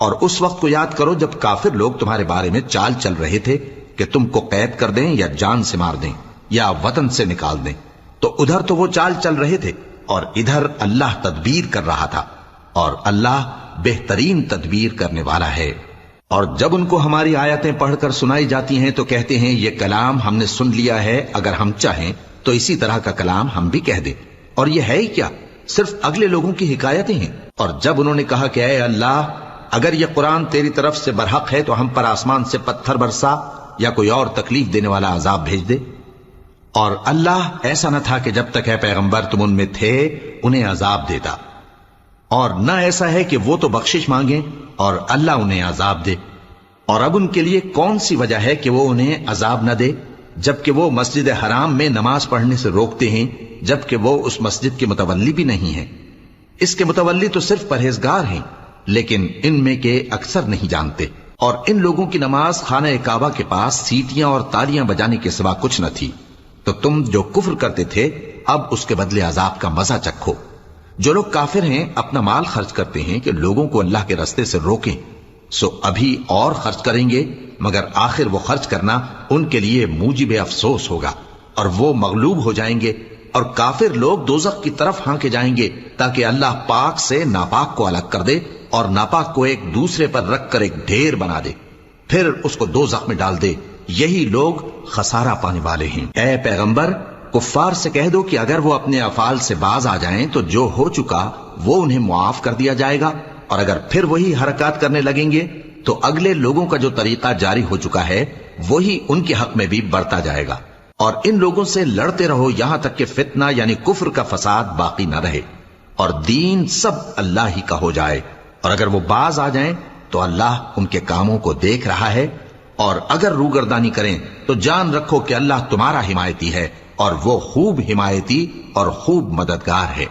اور اس وقت کو یاد کرو جب کافر لوگ تمہارے بارے میں چال چل رہے تھے کہ تم کو قید کر دیں یا جان سے مار دیں یا وطن سے نکال دیں، تو ادھر تو وہ چال چل رہے تھے اور ادھر اللہ تدبیر کر رہا تھا، اور اللہ بہترین تدبیر کرنے والا ہے۔ اور جب ان کو ہماری آیتیں پڑھ کر سنائی جاتی ہیں تو کہتے ہیں یہ کلام ہم نے سن لیا ہے، اگر ہم چاہیں تو اسی طرح کا کلام ہم بھی کہہ دیں، اور یہ ہے ہی کیا، صرف اگلے لوگوں کی حکایتیں ہیں۔ اور جب انہوں نے کہا کہ اے اللہ اگر یہ قرآن تیری طرف سے برحق ہے تو ہم پر آسمان سے پتھر برسا یا کوئی اور تکلیف دینے والا عذاب بھیج دے، اور اللہ ایسا نہ تھا کہ جب تک اے پیغمبر تم ان میں تھے انہیں عذاب دیتا، اور نہ ایسا ہے کہ وہ تو بخشش مانگیں اور اللہ انہیں عذاب دے۔ اور اب ان کے لیے کون سی وجہ ہے کہ وہ انہیں عذاب نہ دے، جبکہ وہ مسجد حرام میں نماز پڑھنے سے روکتے ہیں، جبکہ وہ اس مسجد کے متولی بھی نہیں ہیں۔ اس کے متولی تو صرف پرہیزگار ہیں، لیکن ان میں کے اکثر نہیں جانتے۔ اور ان لوگوں کی نماز خانہ کعبہ کے پاس سیٹیاں اور تالیاں بجانے کے سوا کچھ نہ تھی، تو تم جو کفر کرتے تھے اب اس کے بدلے عذاب کا مزہ چکھو۔ جو لوگ کافر ہیں اپنا مال خرچ کرتے ہیں کہ لوگوں کو اللہ کے رستے سے روکیں، سو ابھی اور خرچ کریں گے، مگر آخر وہ خرچ کرنا ان کے لیے موجب افسوس ہوگا، اور وہ مغلوب ہو جائیں گے، اور کافر لوگ دوزخ کی طرف ہانکے جائیں گے تاکہ اللہ پاک سے ناپاک کو الگ کر دے اور ناپاک کو ایک دوسرے پر رکھ کر ایک ڈھیر بنا دے، پھر اس کو دوزخ میں ڈال دے۔ یہی لوگ خسارہ پانے والے ہیں۔ اے پیغمبر کفار سے کہہ دو کہ اگر وہ اپنے افعال سے باز آ جائیں تو جو ہو چکا وہ انہیں معاف کر دیا جائے گا، اور اگر پھر وہی حرکات کرنے لگیں گے تو اگلے لوگوں کا جو طریقہ جاری ہو چکا ہے وہی ان کے حق میں بھی بڑھتا جائے گا۔ اور ان لوگوں سے لڑتے رہو یہاں تک کہ فتنہ یعنی کفر کا فساد باقی نہ رہے اور دین سب اللہ ہی کا ہو جائے، اور اگر وہ باز آ جائیں تو اللہ ان کے کاموں کو دیکھ رہا ہے، اور اگر روگردانی کریں تو جان رکھو کہ اللہ تمہارا حمایتی ہے، اور وہ خوب حمایتی اور خوب مددگار ہے۔